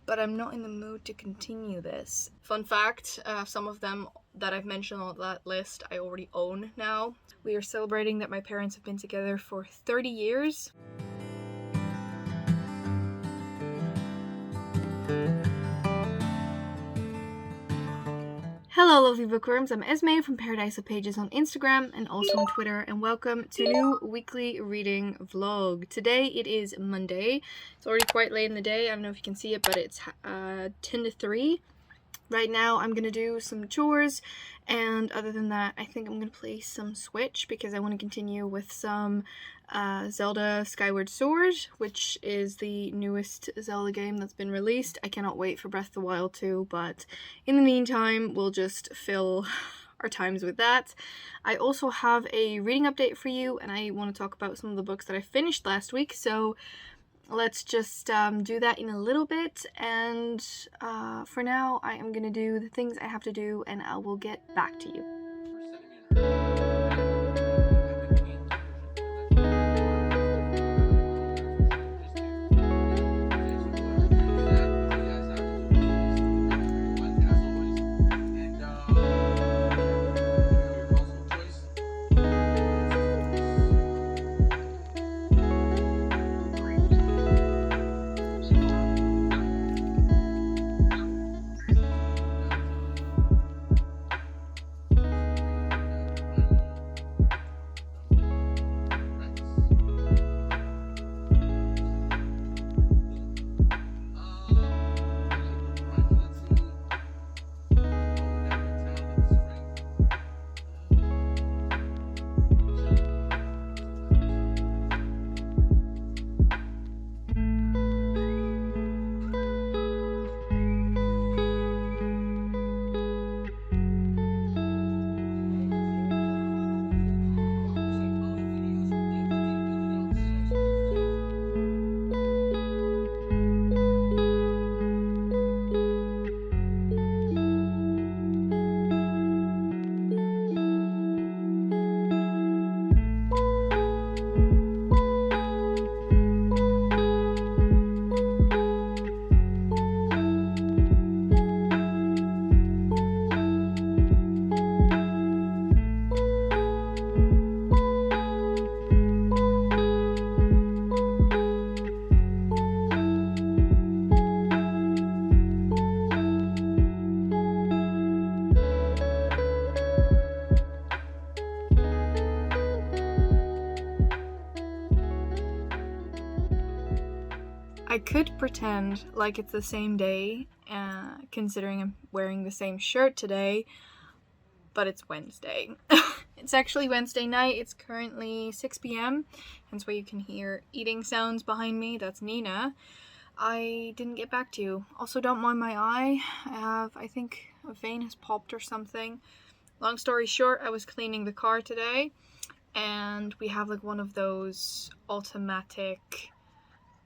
but I'm not in the mood to continue this. Fun fact, some of them that I've mentioned on that list I already own now. We are celebrating that my parents have been together for 30 years. Hello lovely bookworms, I'm Esmay from Paradise of Pages on Instagram and also on Twitter, and welcome to a new weekly reading vlog. Today it is Monday. It's already quite late in the day. I don't know if you can see it, but it's 10 to 3. Right now I'm gonna do some chores, and other than that I think I'm gonna play some Switch because I want to continue with some Zelda Skyward Sword, which is the newest Zelda game that's been released. I cannot wait for Breath of the Wild 2, but in the meantime we'll just fill our times with that. I also have a reading update for you, and I want to talk about some of the books that I finished last week, so let's just do that in a little bit, and for now I am gonna do the things I have to do and I will get back to you. I could pretend like it's the same day, considering I'm wearing the same shirt today, but it's Wednesday. It's actually Wednesday night. It's currently 6 p.m, hence why you can hear eating sounds behind me. That's Nina. I didn't get back to you. Also, don't mind my eye. I think a vein has popped or something. Long story short, I was cleaning the car today, and we have like one of those automatic,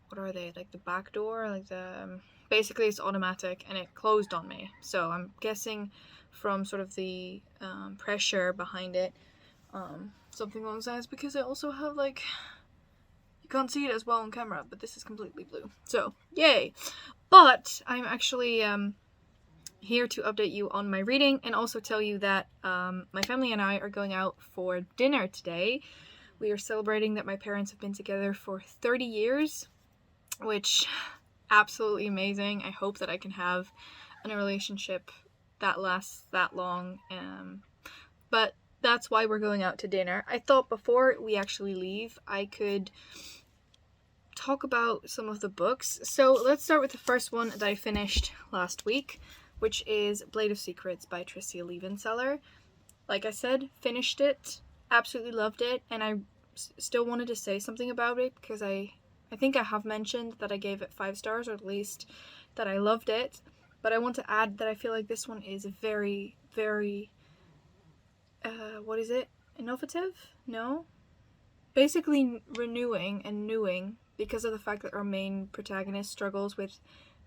what are they, like the back door, like the, basically it's automatic, and it closed on me, so I'm guessing from sort of the pressure behind it, something along those lines, because I also have like, you can't see it as well on camera, but this is completely blue, so yay. But I'm actually here to update you on my reading and also tell you that my family and I are going out for dinner today. We are celebrating that my parents have been together for 30 years, which absolutely amazing. I hope that I can have a relationship that lasts that long, but that's why we're going out to dinner. I thought before we actually leave I could talk about some of the books. So let's start with the first one that I finished last week, which is Blade of Secrets by Tricia Levenseller. Like I said, finished it, absolutely loved it, and I still wanted to say something about it because I think I have mentioned that I gave it 5 stars, or at least that I loved it, but I want to add that I feel like this one is very, very, what is it? Innovative? No? Basically renewing and newing, because of the fact that our main protagonist struggles with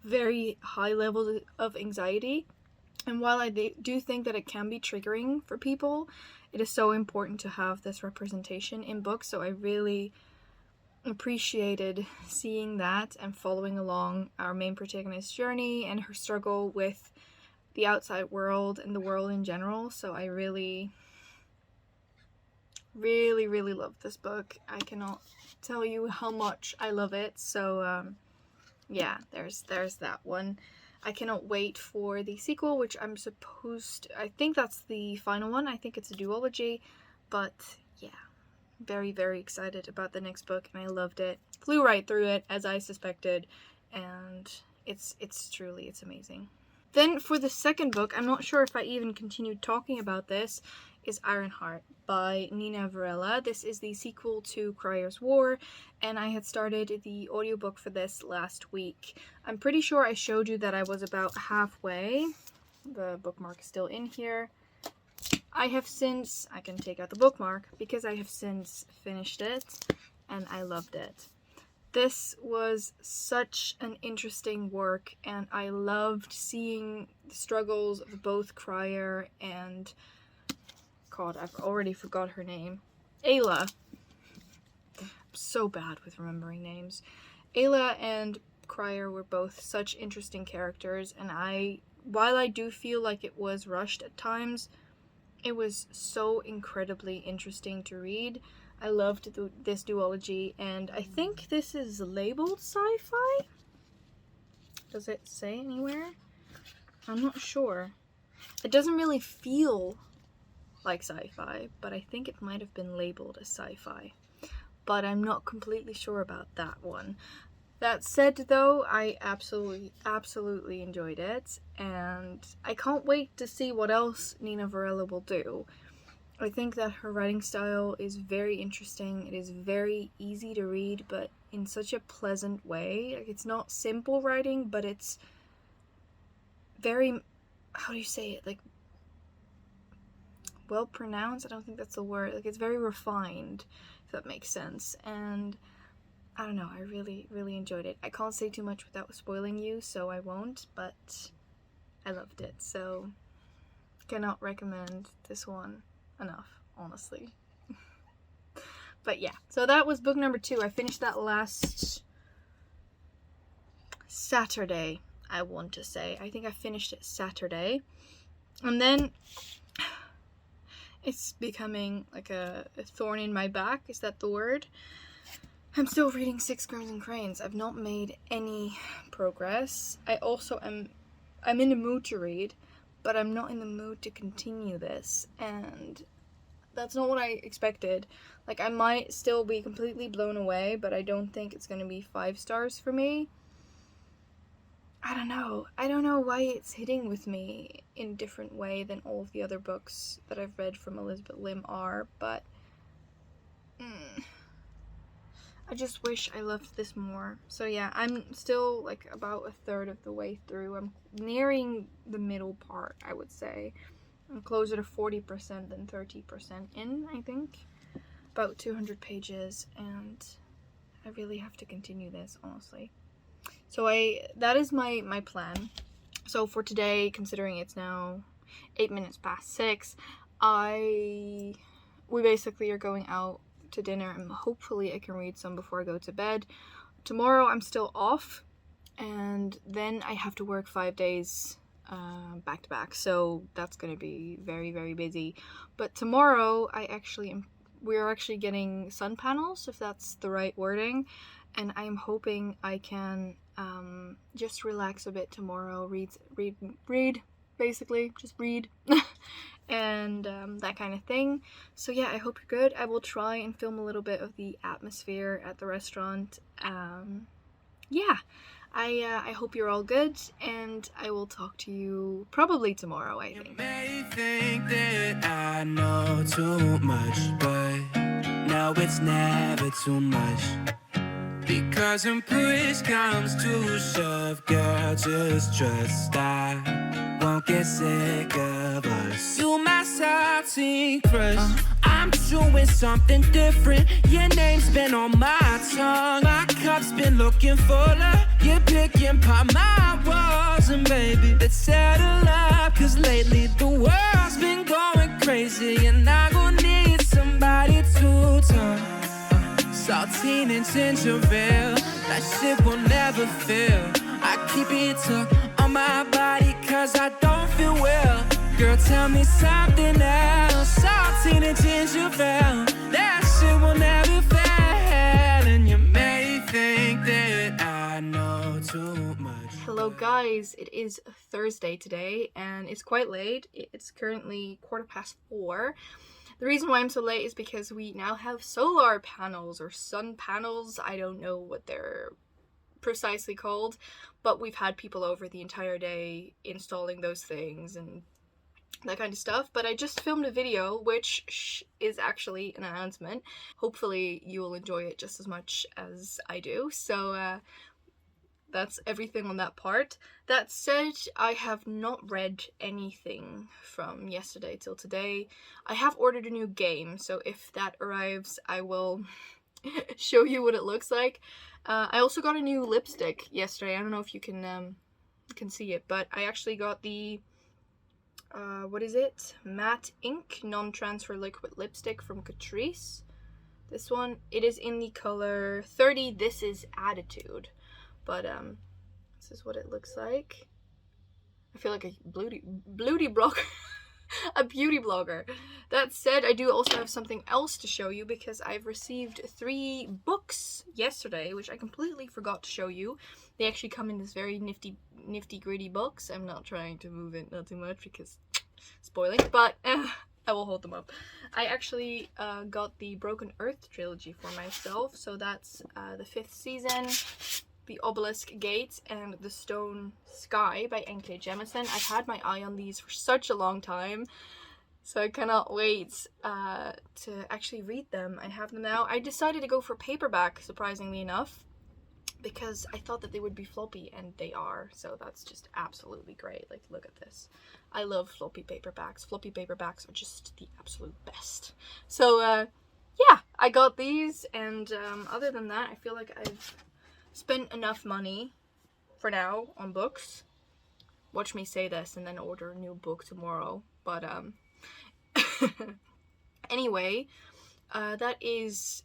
very high levels of anxiety. And while I do think that it can be triggering for people, it is so important to have this representation in books, so I really appreciated seeing that and following along our main protagonist's journey and her struggle with the outside world and the world in general. So I really love this book. I cannot tell you how much I love it. So yeah, there's that one. I cannot wait for the sequel, which I think that's the final one. I think it's a duology, but yeah, very excited about the next book, and I loved it. Flew right through it, as I suspected, and it's amazing. Then for the second book, I'm not sure if I even continued talking about this, is Ironheart by Nina Varela. This is the sequel to Crier's War, and I had started the audiobook for this last week. I'm pretty sure I showed you that I was about halfway. The bookmark is still in here. I can take out the bookmark because I have since finished it, and I loved it. This was such an interesting work, and I loved seeing the struggles of both Crier and... God, I've already forgot her name. Ayla. I'm so bad with remembering names. Ayla and Crier were both such interesting characters, and while I do feel like it was rushed at times, it was so incredibly interesting to read. I loved this duology, and I think this is labeled sci-fi? Does it say anywhere? I'm not sure. It doesn't really feel like sci-fi, but I think it might have been labeled as sci-fi. But I'm not completely sure about that one. That said, though, I absolutely enjoyed it, and I can't wait to see what else Nina Varela will do. I think that her writing style is very interesting. It is very easy to read, but in such a pleasant way. Like, it's not simple writing, but it's very, how do you say it, like, well pronounced? I don't think that's the word. Like, it's very refined, if that makes sense. And I don't know, I really enjoyed it. I can't say too much without spoiling you, so I won't, but I loved it. So cannot recommend this one enough, honestly. But yeah, so that was book number 2. I finished that last Saturday, I want to say. I think I finished it Saturday. And then it's becoming like a thorn in my back. Is that the word? I'm still reading Six Crimson Cranes. I've not made any progress. I'm in the mood to read, but I'm not in the mood to continue this, and that's not what I expected. Like, I might still be completely blown away, but I don't think it's gonna be 5 stars for me. I don't know why it's hitting with me in a different way than all of the other books that I've read from Elizabeth Lim are, but I just wish I loved this more. So yeah, I'm still like about a third of the way through. I'm nearing the middle part, I would say. I'm closer to 40% than 30% in, I think. About 200 pages, and I really have to continue this, honestly. So that is my plan. So for today, considering it's now 8 minutes past 6, we basically are going out to dinner, and hopefully I can read some before I go to bed. Tomorrow I'm still off, and then I have to work 5 days back to back, so that's gonna be very busy. But tomorrow we're actually getting sun panels, if that's the right wording, and I'm hoping I can just relax a bit tomorrow, read basically, just read. And that kind of thing. So yeah, I hope you're good. I will try and film a little bit of the atmosphere at the restaurant. Yeah, I hope you're all good, and I will talk to you probably tomorrow, I think. You may think that I know too much, but no, it's never too much. Because when push comes to shove, girl, just trust I won't get sick of us. You my salty crush. I'm doing something different. Your name's been on my tongue. My cup's been looking fuller. You're picking apart my walls, and baby, let's settle up. Cause lately the world's been going crazy, and I gon' need somebody to talk. Salty saltine and ginger ale. That shit will never fail. I keep it tucked on my body cause I don't feel well. Girl, tell me something else. Saltine and ginger ale. That shit will never fail. And you may think that I know too much. Hello guys, it is Thursday today and it's quite late. It's currently 4:15. The reason why I'm so late is because we now have solar panels or sun panels. I don't know what they're precisely called, but we've had people over the entire day installing those things and that kind of stuff. But I just filmed a video which is actually an announcement. Hopefully you will enjoy it just as much as I do. So that's everything on that part. That said, I have not read anything from yesterday till today. I have ordered a new game, so if that arrives, I will show you what it looks like. I also got a new lipstick yesterday. I don't know if you can see it, but I actually got the what is it? Matte Ink Non-Transfer Liquid Lipstick from Catrice. This one, it is in the color 30. This is Attitude. But this is what it looks like. I feel like a beauty blogger. A beauty blogger. That said, I do also have something else to show you because I've received 3 books yesterday, which I completely forgot to show you. They actually come in this very nifty gritty box. I'm not trying to move it not too much because spoiling, but I will hold them up. I actually got the Broken Earth trilogy for myself, so that's the 5th season, The Obelisk Gate, and The Stone Sky by N.K. Jemisin. I've had my eye on these for such a long time, so I cannot wait to actually read them. I have them now. I decided to go for paperback, surprisingly enough, because I thought that they would be floppy, and they are, so that's just absolutely great. Like, look at this. I love floppy paperbacks. Floppy paperbacks are just the absolute best. So, yeah, I got these, and other than that, I feel like I've spent enough money for now on books. Watch me say this and then order a new book tomorrow. But anyway, that is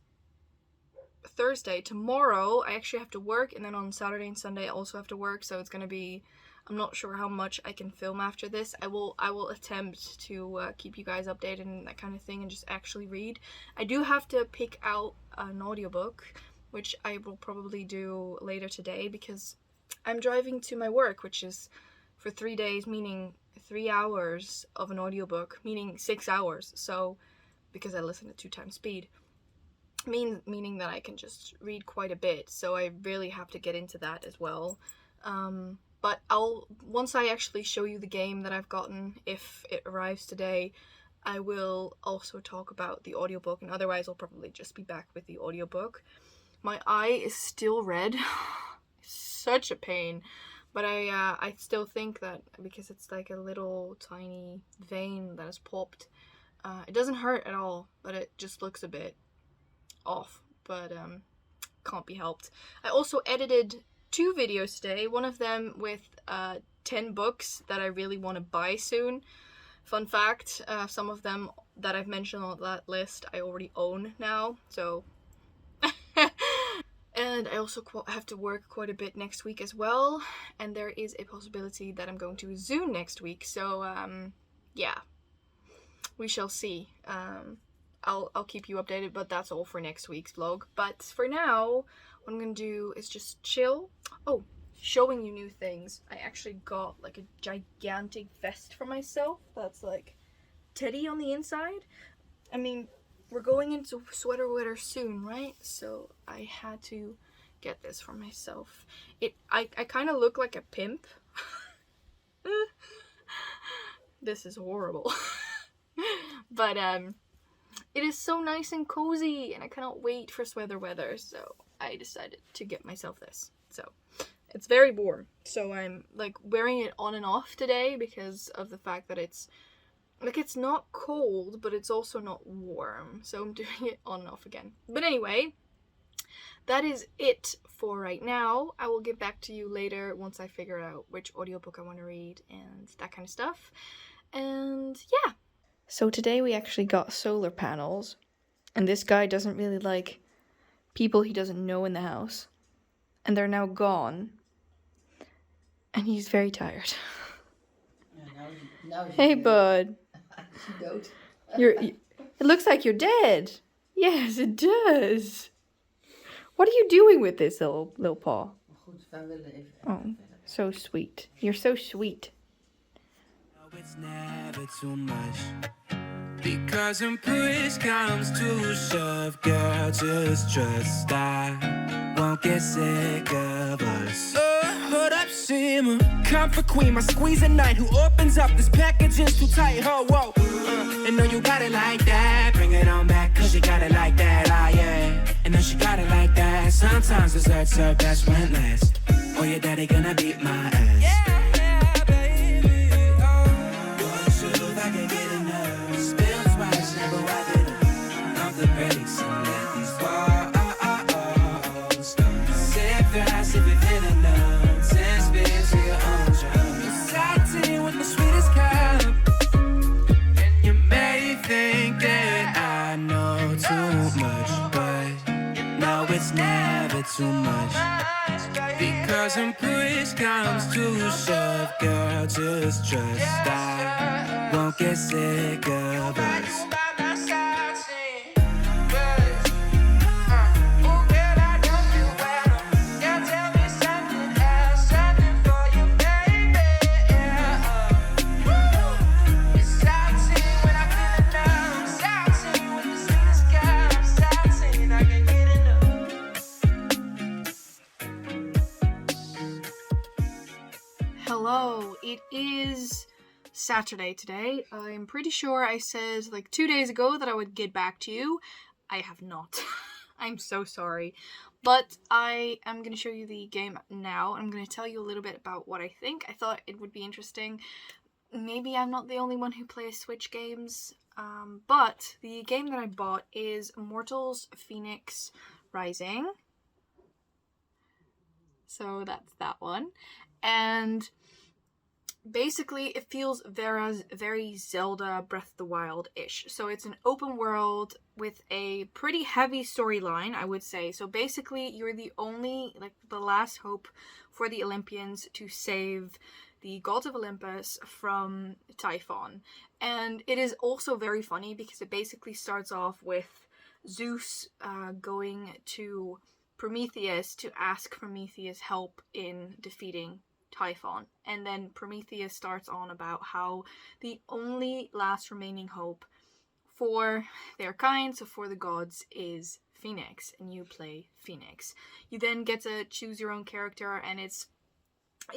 Thursday. Tomorrow I actually have to work, and then on Saturday and Sunday I also have to work, so it's gonna be, I'm not sure how much I can film after this. I will attempt to keep you guys updated and that kind of thing and just actually read. I do have to pick out an audiobook, which I will probably do later today because I'm driving to my work, which is for 3 days, meaning 3 hours of an audiobook, meaning 6 hours. So, because I listen at 2 times speed, meaning that I can just read quite a bit. So I really have to get into that as well. But once I actually show you the game that I've gotten, if it arrives today, I will also talk about the audiobook, and otherwise I'll probably just be back with the audiobook. My eye is still red. Such a pain. But I still think that because it's like a little tiny vein that has popped, it doesn't hurt at all, but it just looks a bit off. But can't be helped. I also edited 2 videos today. One of them with 10 books that I really want to buy soon. Fun fact, some of them that I've mentioned on that list I already own now, so and I also have to work quite a bit next week as well, and there is a possibility that I'm going to Zoom next week, so yeah, we shall see. I'll keep you updated, but that's all for next week's vlog. But for now, what I'm gonna do is just chill. Oh, showing you new things. I actually got like a gigantic vest for myself that's like teddy on the inside. I mean, we're going into sweater weather soon, right? So I had to get this for myself. I kind of look like a pimp. This is horrible. But it is so nice and cozy, and I cannot wait for sweater weather, so I decided to get myself this. So it's very warm, so I'm like wearing it on and off today because of the fact that it's like, it's not cold, but it's also not warm, so I'm doing it on and off again. But anyway, that is it for right now. I will get back to you later once I figure out which audiobook I want to read and that kind of stuff. And yeah. So today we actually got solar panels, and this guy doesn't really like people he doesn't know in the house. And they're now gone. And he's very tired. Now Hey, bud. dood. It looks like you're dead. Yes, it does. What are you doing with this little paw? Goed, wij willen even Oh, so sweet. You're so sweet. No, it's never too much. Because when push comes to shove, girl, just trust I won't get sick of us. Hold up, simmer. Comfort queen, my squeeze at night. Who opens up this package is too tight, ho, whoa. And know you got it like that. Bring it on back, cause you got it like that, ah, yeah. And know she got it like that. Sometimes desserts her best when last. Or your daddy gonna beat my ass. Yeah, baby, oh. One shoe, I can get enough. Spill twice, never wipe it up. Off the brakes and let these walls start. Sip fast if you've had enough. 10 spins for your own drug. You salty with the sweetest cup. And you may think that I know too much, but no, it's never too much. Because when push comes to shove, girl, just trust I won't get sick of us. Hello, it is Saturday today. I'm pretty sure I said like 2 days ago that I would get back to you. I have not. I'm so sorry. But I am going to show you the game now. I'm going to tell you a little bit about what I think. I thought it would be interesting. Maybe I'm not the only one who plays Switch games. But the game that I bought is Immortals Fenyx Rising. So that's that one. And basically it feels very Zelda Breath of the Wild-ish. So it's an open world with a pretty heavy storyline, I would say. So basically you're the only, like, the last hope for the Olympians to save the gods of Olympus from Typhon. And it is also very funny because it basically starts off with Zeus going to Prometheus to ask Prometheus' help in defeating Typhon. And then Prometheus starts on about how the only last remaining hope for their kind, so for the gods, is Fenyx, and you play Fenyx. You then get to choose your own character, and it's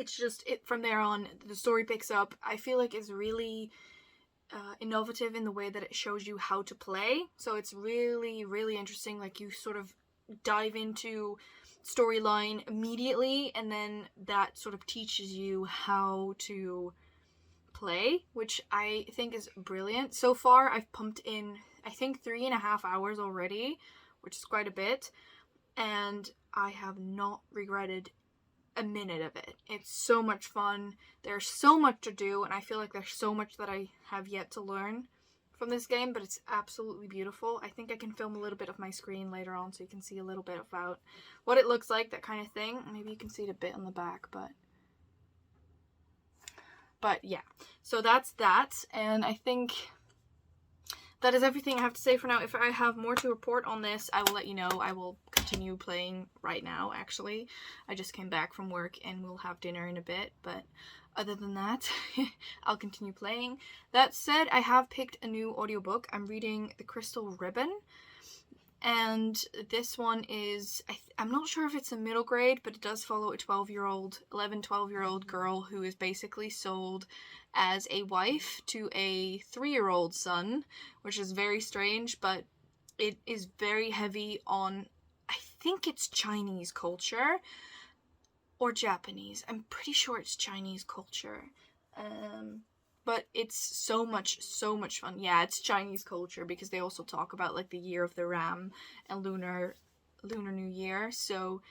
just, from there on, the story picks up. I feel like it's really innovative in the way that it shows you how to play. So it's really, really interesting. Like, you sort of dive into storyline immediately, and then that sort of teaches you how to play, which I think is brilliant. So far I've pumped in, I think, 3.5 hours already, which is quite a bit, and I have not regretted a minute of it. It's so much fun. There's so much to do, and I feel like there's so much that I have yet to learn from this game, but it's absolutely beautiful. I think I can film a little bit of my screen later on so you can see a little bit about what it looks like, that kind of thing. Maybe you can see it a bit on the back, but yeah. So that's that, and I think that is everything I have to say for now. If I have more to report on this, I will let you know. I will continue playing right now, actually. I just came back from work and we'll have dinner in a bit, but other than that, I'll continue playing. That said, I have picked a new audiobook. I'm reading The Crystal Ribbon, and this one is, I'm not sure if it's a middle grade, but it does follow a 12-year-old girl who is basically sold as a wife to a 3-year-old son, which is very strange, but it is very heavy on, I think it's Chinese culture, or Japanese. I'm pretty sure it's Chinese culture. But it's so much fun. Yeah, it's Chinese culture because they also talk about, like, the year of the ram and Lunar New Year. So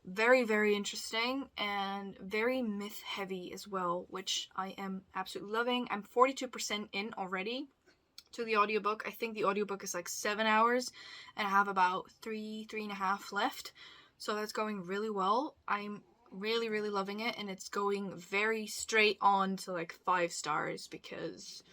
very, very interesting and very myth heavy as well, which I am absolutely loving. I'm 42% in already. to the audiobook. I think the audiobook is like 7 hours and I have about three and a half left. So that's going really well. I'm really, really loving it, and it's going very straight on to like 5 stars because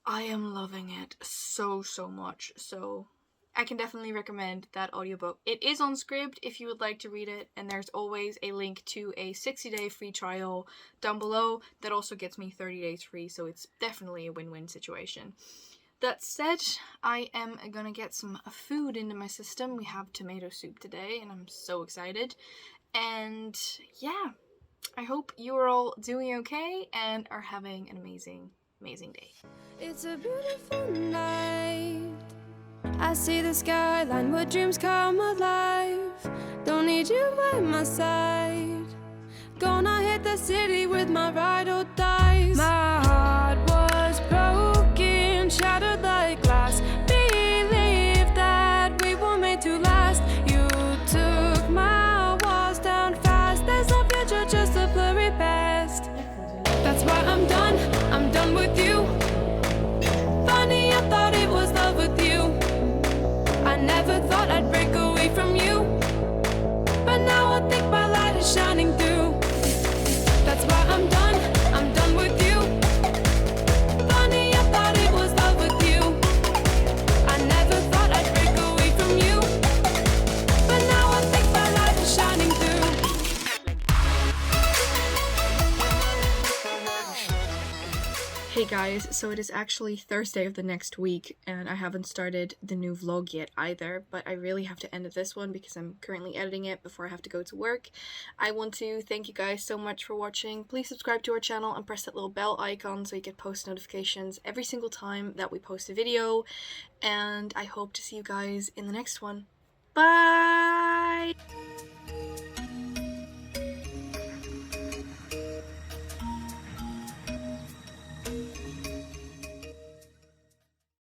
I am loving it so much. So I can definitely recommend that audiobook. It is on Scribd if you would like to read it, and there's always a link to a 60-day free trial down below that also gets me 30 days free, so it's definitely a win-win situation. That said, I am gonna get some food into my system. We have tomato soup today, and I'm so excited. And yeah, I hope you are all doing okay and are having an amazing day. It's a beautiful night. I see the skyline where dreams come alive. Don't need you by my side. Gonna hit the city with my ride or dies. My heart was broken, shattered like glass. Believe that we were made to last. You took my walls down fast. There's no future, just a blurry past. That's why I'm done with you. Funny, I thought it was love with you. I never thought I'd break away from you, but now I think my light is shining through. That's why I'm done with you. Funny, I thought it was love with you. I never thought I'd break away from you, but now I think my light is shining through. Hey guys, so it is actually Thursday of the next week, and I haven't started the new vlog yet either, but I really have to end this one because I'm currently editing it before I have to go to work. I want to thank you guys so much for watching. Please subscribe to our channel and press that little bell icon so you get post notifications every single time that we post a video, and I hope to see you guys in the next one. Bye!